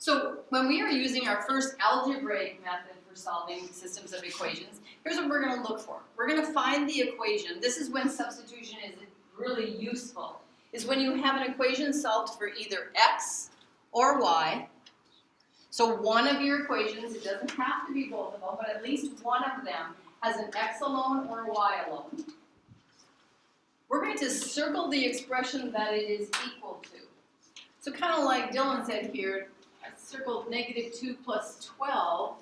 So when we are using our first algebraic method for solving systems of equations, here's what we're going to look for. We're going to find the equation. This is when substitution is really useful, is when you have an equation solved for either x or y. So one of your equations, it doesn't have to be both of them, but at least one of them has an x alone or y alone. We're going to circle the expression that it is equal to. So kind of like Dylan said here, I circled -2 plus 12.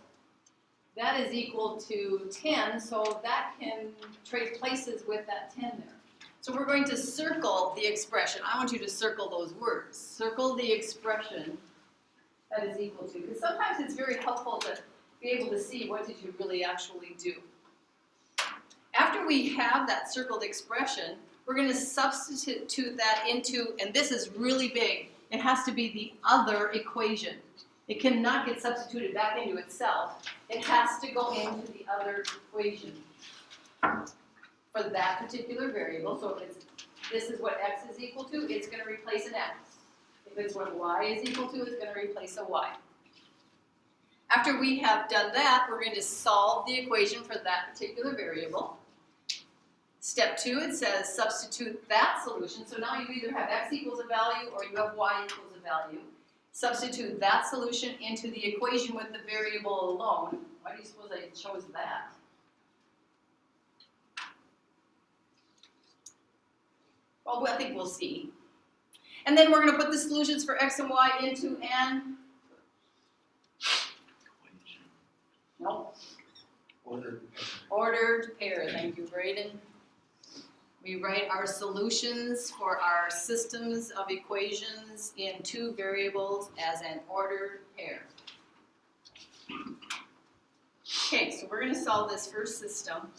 That is equal to 10, so that can trade places with that 10 there. So we're going to circle the expression. I want you to circle those words. Circle the expression that is equal to. Because sometimes it's very helpful to be able to see what did you really actually do. After we have that circled expression, we're going to substitute that into, and this is really big, it has to be the other equation. It cannot get substituted back into itself. It has to go into the other equation for that particular variable. So if this is what x is equal to, it's going to replace an x. If it's what y is equal to, it's going to replace a y. After we have done that, we're going to solve the equation for that particular variable. Step 2, it says substitute that solution. So now you either have x equals a value or you have y equals a value. Substitute that solution into the equation with the variable alone. Why do you suppose I chose that? Well, I think we'll see. And then we're going to put the solutions for x and y into an ordered pair. Thank you, Braden. We write our solutions for our systems of equations in two variables as an ordered pair. Okay, so we're going to solve this first system.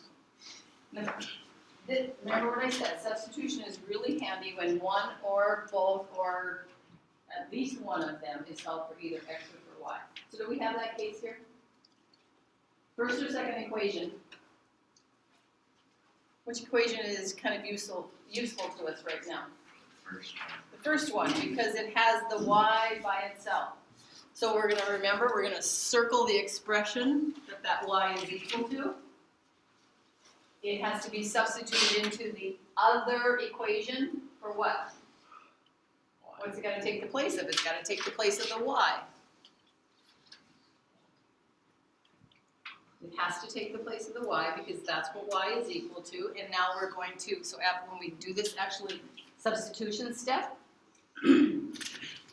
Remember what I said, substitution is really handy when one or both or at least one of them is solved for either x or for y. So do we have that case here? First or second equation? Which equation is kind of useful to us right now? The first one, because it has the y by itself. So we're going to remember, we're going to circle the expression that y is equal to. It has to be substituted into the other equation for what? What's it got to take the place of? It's got to take the place of the y. It has to take the place of the y because that's what y is equal to. And now we're going to, so when we do this actually substitution step,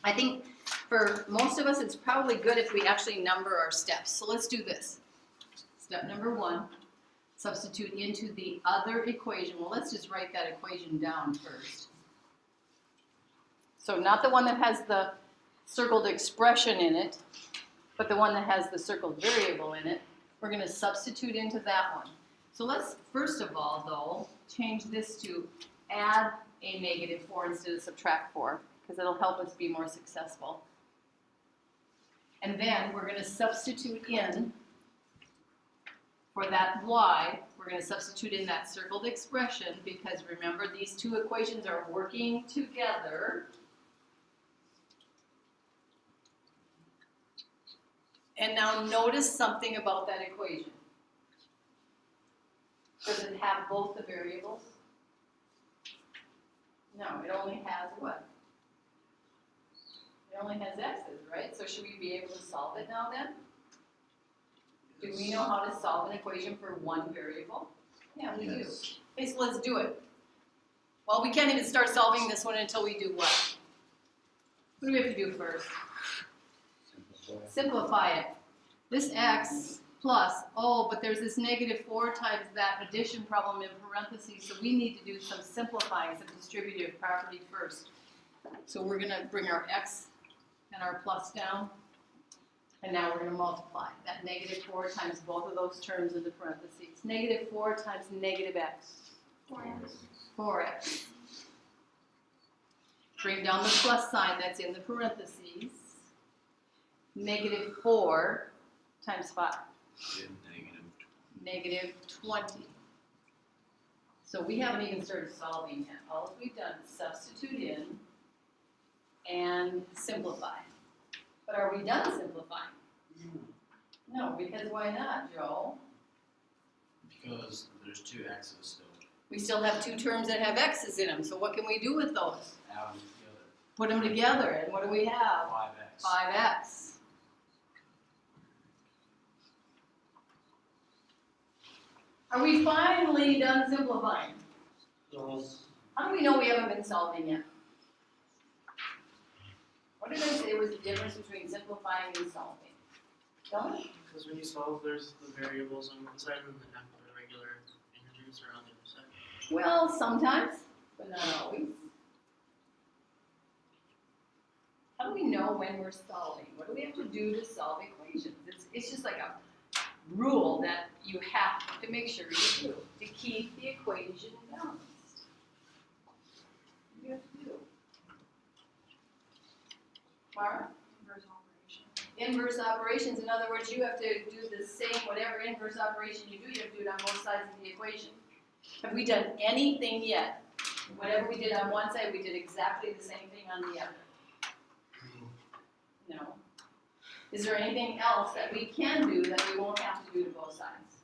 I think for most of us it's probably good if we actually number our steps. So let's do this. Step number 1, substitute into the other equation. Well, let's just write that equation down first. So not the one that has the circled expression in it, but the one that has the circled variable in it. We're going to substitute into that one. So let's, first of all, though, change this to add a -4 instead of subtract 4, because it'll help us be more successful. And then we're going to substitute in, for that y, we're going to substitute in that circled expression, because remember, these two equations are working together. And now notice something about that equation. Does it have both the variables? No, it only has what? It only has x's, right? So should we be able to solve it now then? Do we know how to solve an equation for one variable? Yeah, we do. Okay, so let's do it. Well, we can't even start solving this one until we do what? What do we have to do first? Simplify it. This x plus, but there's this -4 times that addition problem in parentheses, so we need to do some simplifying, some distributive property first. So we're going to bring our x and our plus down, and now we're going to multiply. That -4 times both of those terms in the parentheses. -4 times -x. 4x. Bring down the plus sign that's in the parentheses. -4 times 5. -20. So we haven't even started solving yet. All we've done is substitute in and simplify. But are we done simplifying? No, because why not, Joe? Because there's two x's still. We still have two terms that have x's in them, so what can we do with those? Add them together. Put them together, and what do we have? 5x. 5x. Are we finally done simplifying? How do we know we haven't been solving yet? What did I say was the difference between simplifying and solving? Tell me. Because when you solve, there's the variables on one side and the regular integers are on the other side. Well, sometimes, but not always. How do we know when we're solving? What do we have to do to solve equations? It's just like a rule that you have to make sure you do to keep the equation balanced. What do you have to do? Mara? Inverse operations, in other words, you have to do the same, whatever inverse operation you do, you have to do it on both sides of the equation. Have we done anything yet? Whatever we did on one side, we did exactly the same thing on the other. No. Is there anything else that we can do that we won't have to do to both sides?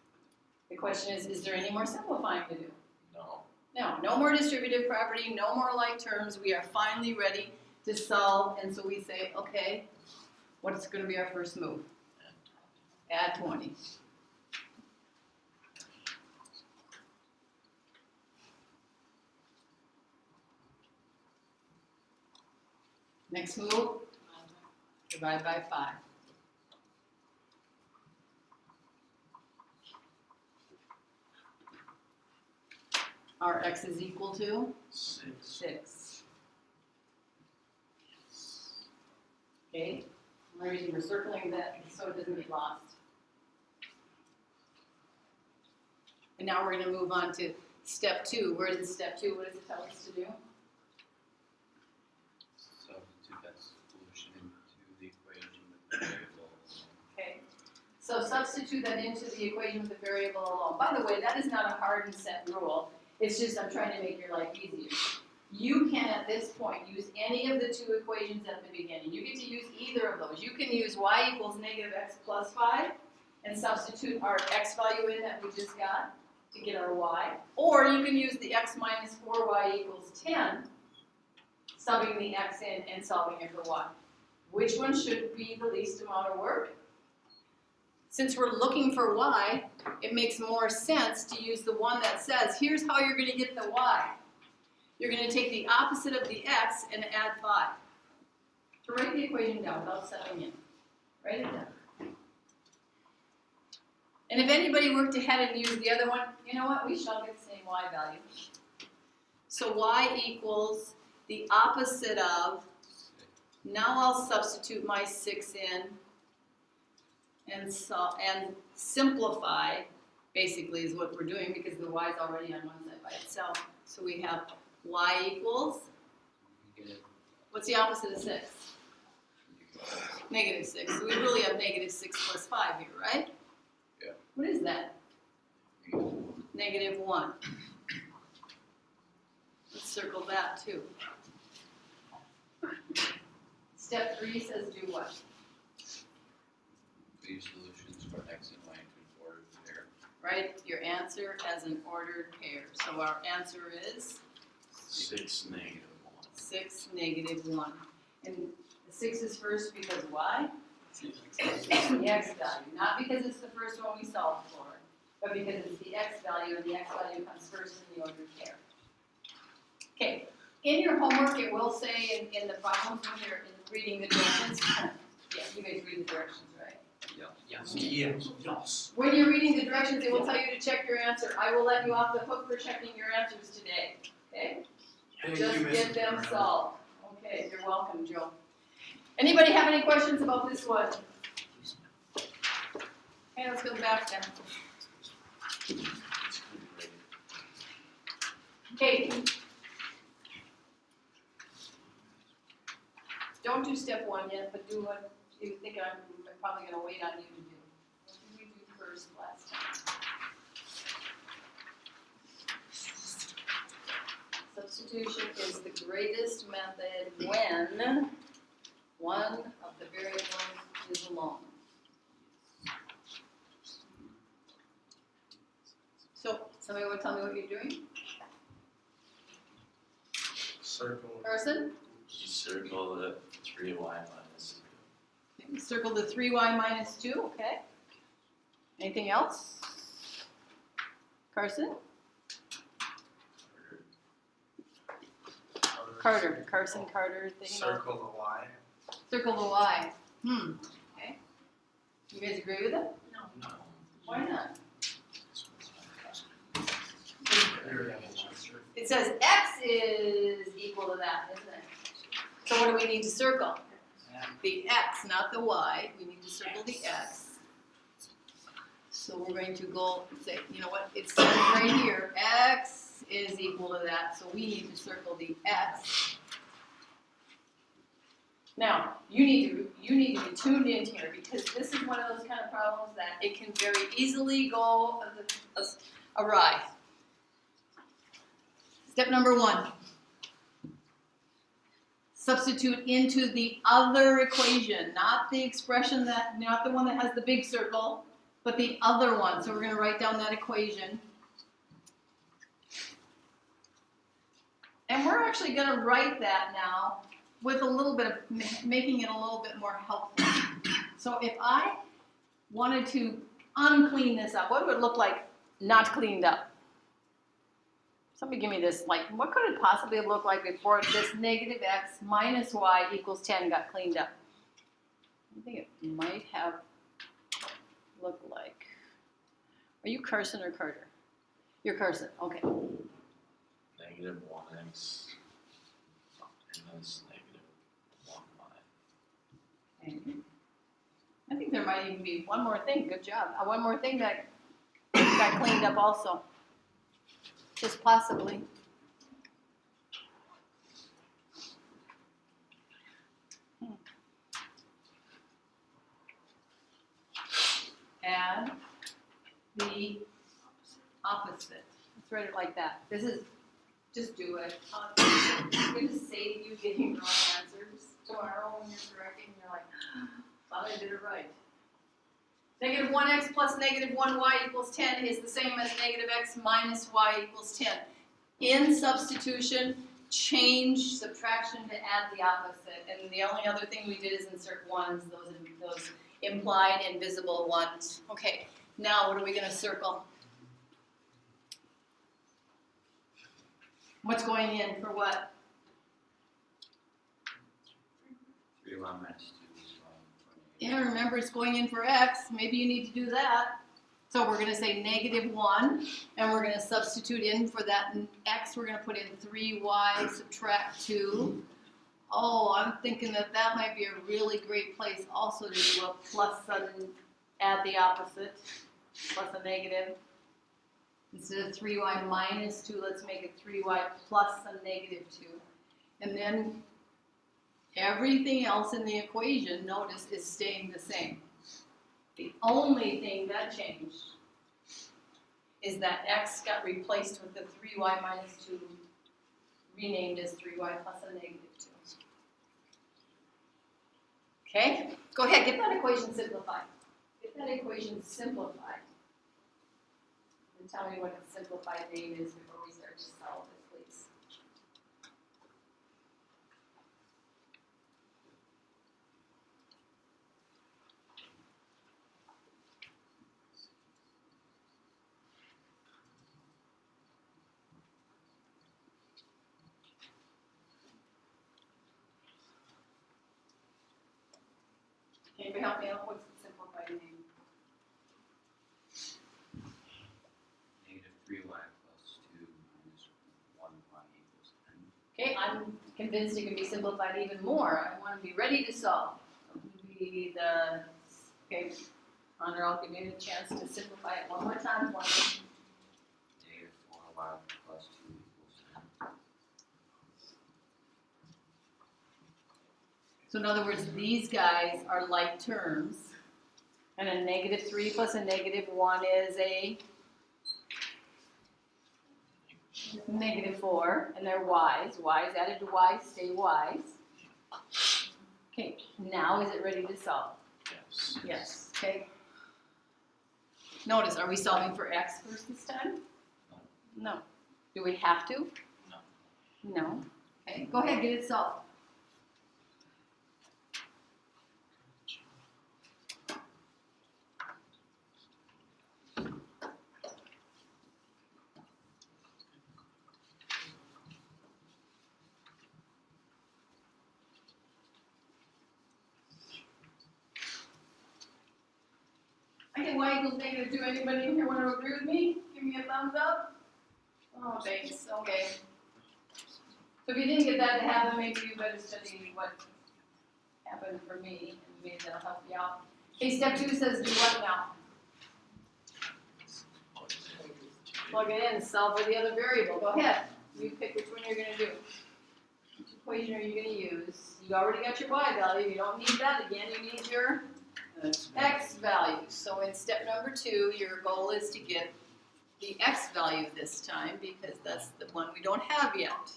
The question is there any more simplifying to do? No. No, no more distributive property, no more like terms. We are finally ready to solve, and so we say, okay, what's going to be our first move? Add 20. Next move, divide by 5. Our x is equal to 6. Okay, one reason we're circling that is so it doesn't get lost. And now we're going to move on to step 2. Where is step 2? What does it tell us to do? Substitute that solution into the equation with the variable. Okay, so substitute that into the equation with the variable alone. By the way, that is not a hard and set rule. It's just I'm trying to make your life easier. You can, at this point, use any of the two equations at the beginning. You get to use either of those. You can use y equals negative x plus 5 and substitute our x value in that we just got to get our y. Or you can use the x minus 4y equals 10, subbing the x in and solving it for y. Which one should be the least amount of work? Since we're looking for y, it makes more sense to use the one that says, here's how you're going to get the y. You're going to take the opposite of the x and add 5. So write the equation down without settling in. Write it down. And if anybody worked ahead and used the other one, you know what? We shall get the same y value. So y equals the opposite of, now I'll substitute my 6 in and simplify, basically is what we're doing because the y is already on one side by itself. So we have y equals, what's the opposite of 6? Negative 6. So we really have negative 6 plus 5 here, right? Yeah. What is that? Negative 1. Let's circle that too. Step 3 says do what? These solutions for x and y into an ordered pair. Right? Your answer as an ordered pair. So our answer is 6 negative 1. 6 negative 1. And the 6 is first because why? The x value. Not because it's the first one we solved for, but because it's the x value, and the x value comes first in the ordered pair. Okay. In your homework, it will say in the problems when you're reading the directions. Yeah, you guys read the directions, right? Yes. When you're reading the directions, it will tell you to check your answer. I will let you off the hook for checking your answers today. Okay? Just get them solved. Okay, you're welcome, Joe. Anybody have any questions about this one? Okay, let's go back then. Okay. Don't do step 1 yet, but do what you think I'm probably going to wait on you to do. What did we do first last time? Substitution is the greatest method when One of the variables is alone. So, somebody want to tell me what you're doing? Circle. Carson? You circle the 3y minus Okay, circle the 3y minus 2, okay. Anything else? Carson? Carson, Carter, thing. Circle the Y. Circle the y. Okay. You guys agree with it? No. Why not? There. It says x is equal to that, isn't it? So what do we need to circle? The x, not the y. We need to circle the x. So we're going to go and say, you know what? It says right here, x is equal to that. So we need to circle the x. Now, you need to be tuned in here because this is one of those kind of problems that it can very easily go awry. Step number 1. Substitute into the other equation, not the expression that, not the one that has the big circle, but the other one. So we're going to write down that equation. And we're actually going to write that now with a little bit of, making it a little bit more helpful. So if I wanted to unclean this up, what would it look like not cleaned up? Somebody give me this, like, what could it possibly look like before this negative x minus y equals 10 got cleaned up? I think it might have looked like. Are you Carson or Carter? You're Carson, okay. negative 1x minus negative 1y. Okay. I think there might even be one more thing, good job. One more thing that got cleaned up also. Just possibly. Add the opposite. Let's write it like that. This is, just do it. It's going to save you getting wrong answers tomorrow when you're correcting. You're like, thought I did it right. Negative 1x plus negative 1y equals 10 is the same as negative x minus y equals 10. In substitution, change subtraction to add the opposite. And the only other thing we did is insert ones, those implied invisible ones. Okay, now what are we going to circle? What's going in for what? 3y minus 2 is Yeah, remember it's going in for x. Maybe you need to do that. So we're going to say negative 1, and we're going to substitute in for that x. We're going to put in 3y subtract 2. Oh, I'm thinking that that might be a really great place also to do a plus and add the opposite, plus a negative. Instead of 3y minus 2, let's make it 3y plus a negative 2. And then everything else in the equation, notice, is staying the same. The only thing that changed is that x got replaced with the 3y minus 2, renamed as 3y plus a negative 2. Okay? Go ahead, get that equation simplified. Get that equation simplified. And tell me what its simplified name is before we start to solve it, please. Anybody help me out? What's the simplified name? negative 3y plus 2 minus 1y equals 10. Okay, I'm convinced it can be simplified even more. I want to be ready to solve. Okay, Honor, I'll give you a chance to simplify it one more time. Negative 4y plus 2 equals 10. So in other words, these guys are like terms. And a negative 3 plus a negative 1 is a negative 4. And they're y's. Y's added to y's stay y's. Okay, now is it ready to solve? Yes. Yes, okay. Notice, are we solving for x first this time? No. Do we have to? No. No. Okay, go ahead, get it solved. Okay, y equals -2. Anybody in here want to agree with me? Give me a thumbs up. Oh, thanks. Okay. So if you didn't get that to happen, maybe you better study what happened for me, and maybe that'll help you out. Okay, step 2 says do what now? Plug it in, solve for the other variable. Go ahead. You pick which one you're going to do. Which equation are you going to use? You already got your y value. You don't need that again. You need your x value. So in step number 2, your goal is to get the x value this time because that's the one we don't have yet.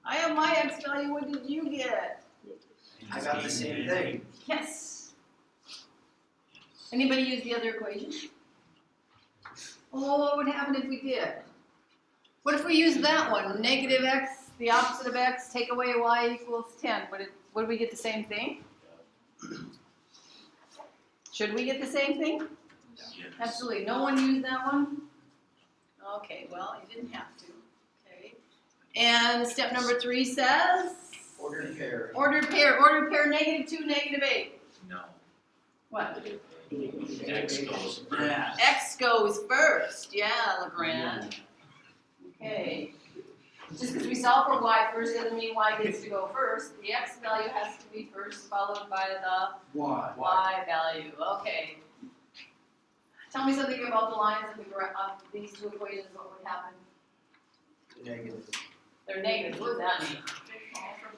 I have my x value. What did you get? I got the same thing. Yes. Anybody use the other equation? Oh, what would happen if we did? What if we use that one? Negative x, the opposite of x, take away y equals 10. Would we get the same thing? Should we get the same thing? Yes. Absolutely. No one used that one? Okay, well, you didn't have to. Okay. And step number 3 says? Ordered pair. Ordered pair. Ordered pair -2, -8. No. What? X goes first. Yeah. X goes first. Yeah, LeGrand. Okay. Just because we solve for y first doesn't mean y gets to go first. The x value has to be first, followed by the Why? y value. Okay. Tell me something about the lines of these two equations. What would happen? Negative. They're negative. What does that mean?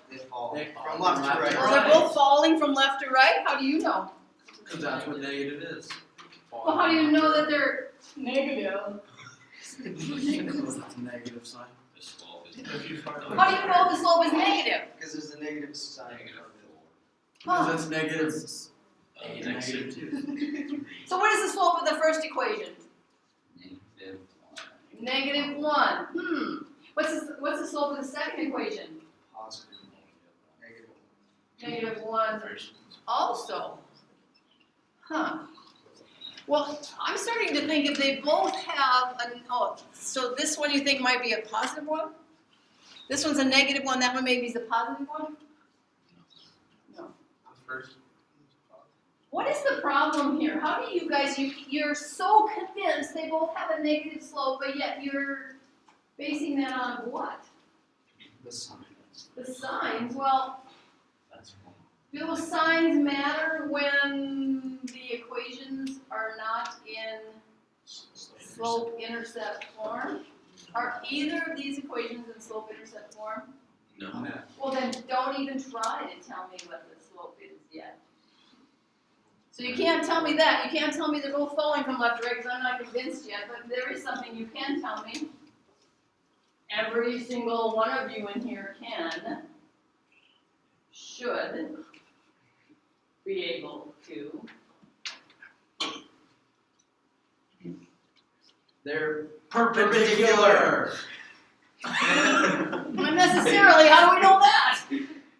They fall. They fall From left to right. Oh, they're both falling from left to right? How do you know? Because that's what negative is. Well, how do you know that they're negative? Because it's a negative sign. The slope is. If you find How do you know the slope is negative? Because there's a negative sign. Huh. Because that's negative. Negative 2. So what is the slope of the first equation? Negative 1. -1. What's the slope of the second equation? Positive. Negative. -1 First. also. Huh. Well, I'm starting to think if they both have so this one you think might be a positive one? This one's a negative one, that one maybe is a positive one? No. The first. What is the problem here? How do you guys, you're so convinced they both have a negative slope, but yet you're basing that on what? The sign. The signs. Well, That's one. do those signs matter when the equations are not in slope-intercept form? Are either of these equations in slope-intercept form? No. Well, then don't even try to tell me what the slope is yet. So you can't tell me that. You can't tell me they're both falling from left to right because I'm not convinced yet, but there is something you can tell me. Every single one of you in here should be able to. They're perpendicular. Not necessarily. How do we know that?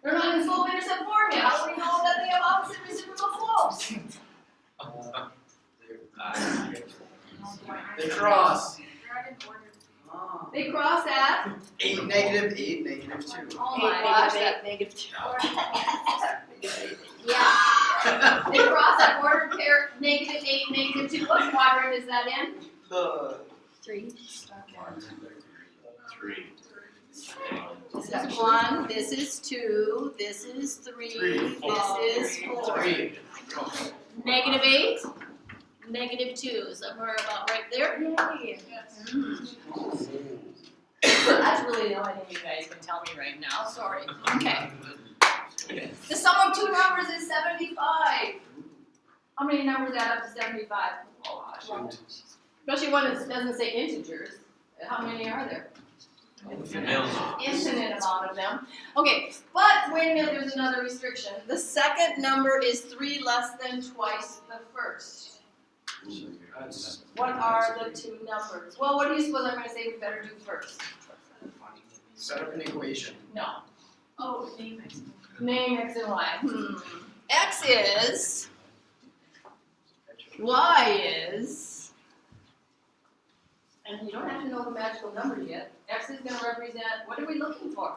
They're not in slope-intercept form yet. How do we know that they have opposite reciprocal slopes? They cross. They cross at 8, negative 8, negative 2. oh my gosh, that negative 2. Yeah. They cross at ordered pair -8, -2. What quadrant is that in? The 3. 3. This is 1, this is 2, this is 3, Three. this is 4. 3. -8, -2, somewhere about right there. Yay. That's really the only thing you guys can tell me right now, sorry. Okay. The sum of two numbers is 75. How many numbers add up to 75? Especially one that doesn't say integers. How many are there? Infinite amount of them. Okay, but wait a minute, there's another restriction. The second number is 3 less than twice the first. What are the two numbers? Well, what do you suppose I'm going to say we better do first? Set up an equation. No. Oh, name X and Y. X is, Y is, and you don't have to know the magical numbers yet. X is going to represent, what are we looking for?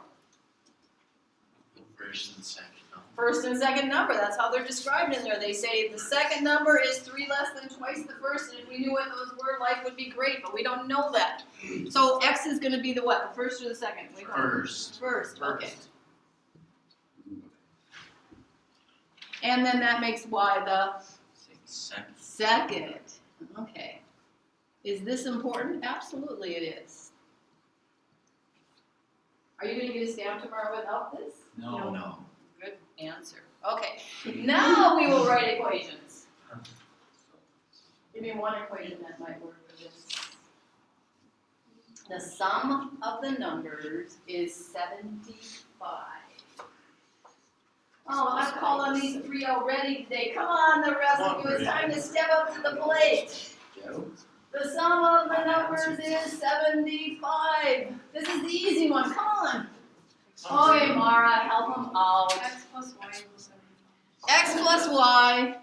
First and second number. First and second number, that's how they're described in there. They say the second number is 3 less than twice the first, and if we knew what those were, life would be great, but we don't know that. So X is going to be the what, the first or the second? First. First, okay. And then that makes Y the Second. second. Okay. Is this important? Absolutely it is. Are you going to get a stamp tomorrow without this? No. Good answer. Okay. Now we will write equations. Give me one equation that might work for this. The sum of the numbers is 75. Oh, I've called on these three already today. Come on, the rest of you, it's time to step up to the plate. The sum of the numbers is 75. This is the easy one, come on. Okay, Mara, help them out. X plus Y equals 75. X plus Y,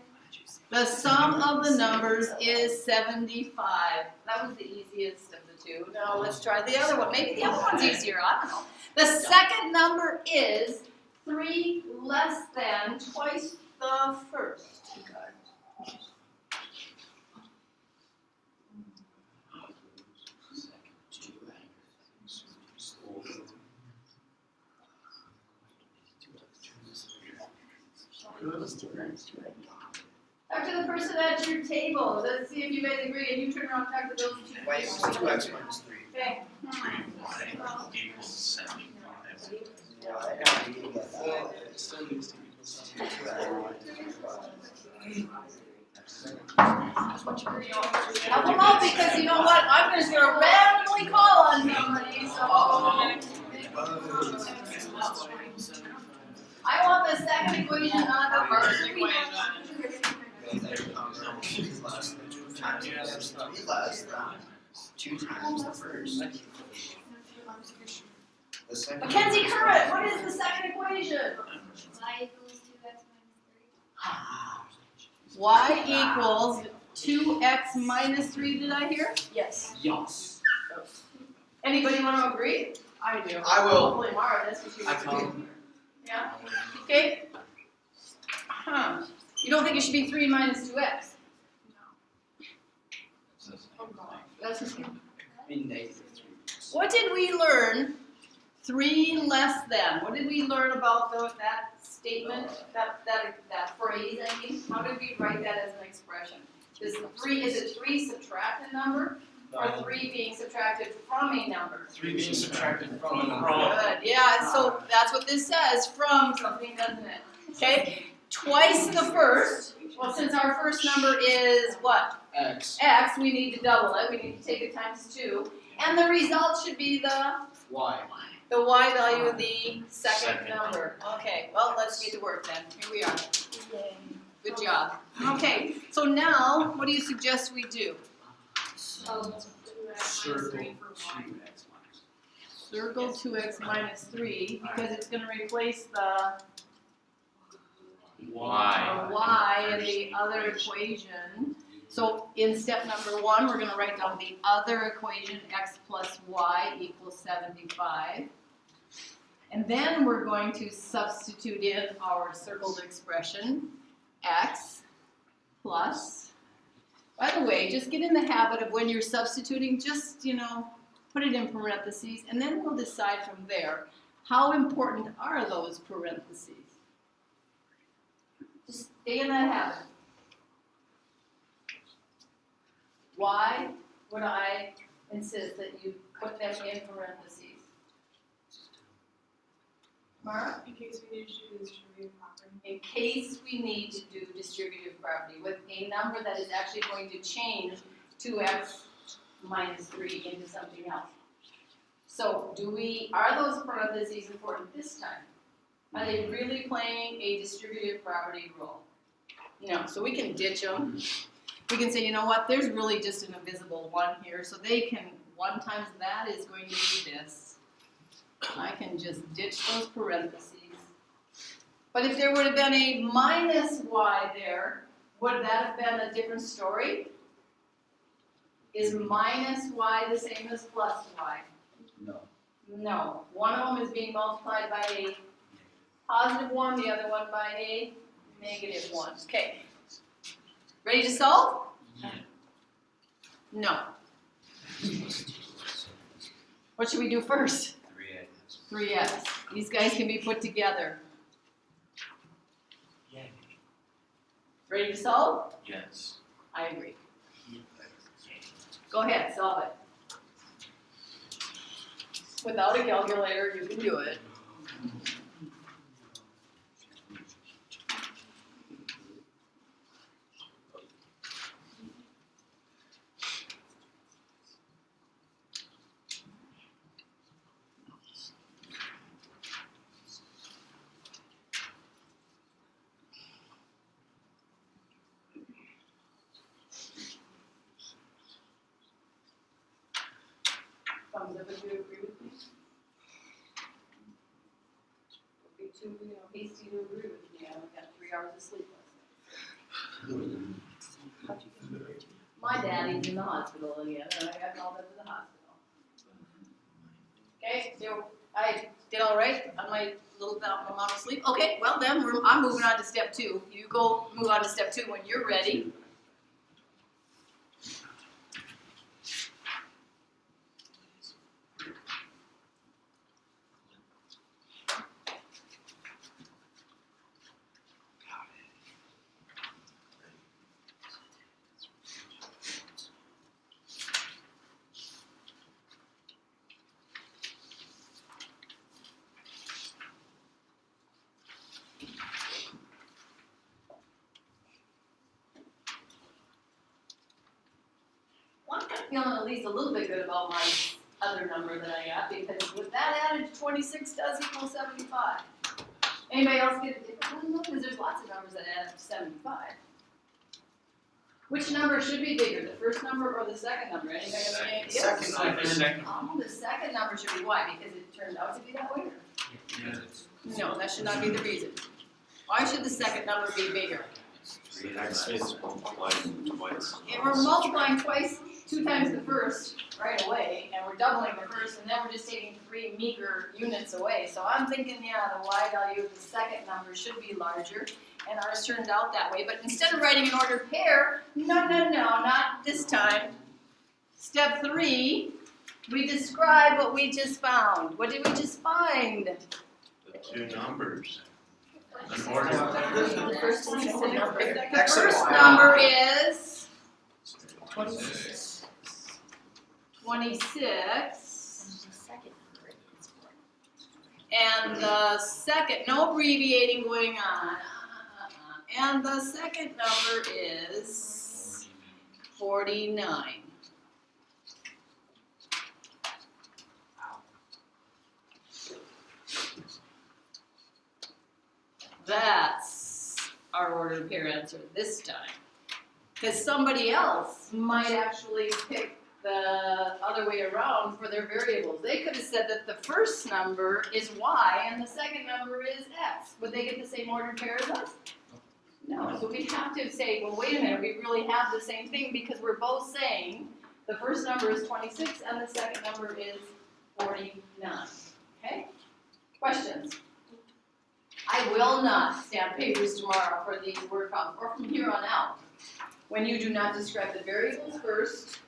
the sum of the numbers is 75. That was the easiest of the two. Now let's try the other one. Maybe the other one's easier, I don't know. The second number is 3 less than twice the first. Talk to the person at your table. Let's see if you guys agree, and you turn around and talk to those two. Y equals 2x minus 3. Okay. 3y equals 75. It still needs to equal something. Help them out because you know what? I'm just gonna randomly call on somebody, so. I want the second equation, not the first equation. Less than 2 times 3 less than 2 times the first. The second. Mackenzie Curran, what is the second equation? Y equals 2x minus 3. Y equals 2x minus 3, did I hear? Yes. Yes. Anybody want to agree? I do. I will. Hopefully Mara, that's what she I wants to will. do. Yeah? Okay. Huh. You don't think it should be 3 minus 2x? That's just -3. What did we learn? 3 less than. What did we learn about that statement, that phrase? I mean, how did we write that as an expression? Is it 3 subtract a number, or 3 being subtracted from a number? 3 being subtracted from a number. Good. Yeah. So that's what this says. From something, doesn't it? Okay. Twice the first. Well, since our first number is what? X. X, we need to double it. We need to take it times 2. And the result should be the Y. Y value of the second Second number. Okay, well, let's get to work then. Here we are. Good job. Okay, so now, what do you suggest we do? Circle 2x minus. Circle 2x minus 3, because it's going to replace the y in the other equation. So in step number 1, we're going to write down the other equation, x plus y equals 75. And then we're going to substitute in our circled expression, x plus. By the way, just get in the habit of when you're substituting, just, put it in parentheses, and then we'll decide from there, how important are those parentheses? Just stay in that habit. Why would I insist that you put them in parentheses? Mara? In case we need to do distributed property. In case we need to do distributive property with a number that is actually going to change 2x minus 3 into something else. So are those parentheses important this time? Are they really playing a distributive property role? No, so we can ditch them. We can say, you know what, there's really just an invisible 1 here, so they can, 1 times that is going to be this. I can just ditch those parentheses. But if there would have been a minus y there, would that have been a different story? Is minus y the same as plus y? No. No. One of them is being multiplied by a positive 1, the other one by a negative 1. Okay. Ready to solve? Yeah. No. What should we do first? 3x. 3x. These guys can be put together. Yeah. Ready to solve? Yes. I agree. Go ahead, solve it. Without a calculator, you can do it. Thumbs up if you agree with me. Don't be too, hasty to agree with me. I only got 3 hours of sleep last night. My daddy's in the hospital again, and I got called up to the hospital. Okay, so I did all right on my little amount of sleep. Okay, well then I'm moving on to step 2. You go move on to step 2 when you're ready. Well, I'm kind of feeling at least a little bit good about my other number that I got, because with that added, 26 does equal 75. Anybody else get a different one? Because there's lots of numbers that add up to 75. Which number should be bigger, the first number or the second number? Anybody have any idea? Second The second. Oh, the second number should be why? Because it turned out to be that way? Yeah. No, that should not be the reason. Why should the second number be bigger? X is multiplying twice. And we're multiplying twice, 2 times the first right away, and we're doubling the first, and then we're just taking 3 meager units away. So I'm thinking, yeah, the y value of the second number should be larger, and ours turned out that way. But instead of writing an ordered pair, no, not this time. Step 3, we describe what we just found. What did we just find? The 2 numbers. The first number. The X and first Y. number is 26. 26. And the second, no abbreviating going on. And the second number is 49. That's our ordered pair answer this time. Because somebody else might actually pick the other way around for their variables. They could have said that the first number is y and the second number is x. Would they get the same ordered pair as us? No, so we have to say, well, wait a minute, we really have the same thing because we're both saying the first number is 26 and the second number is 49. Okay? Questions? I will not stamp papers tomorrow for these word problems, or from here on out. When you do not describe the variables first,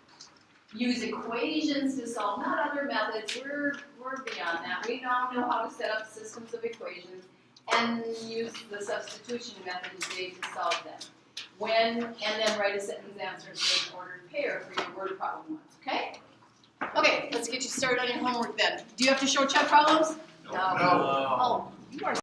use equations to solve, not other methods, we're beyond that. We now know how to set up systems of equations and use the substitution method today to solve them. And then write a sentence answer to an ordered pair for your word problem was, okay? Okay, let's get you started on your homework then. Do you have to show check problems? No. Oh, you are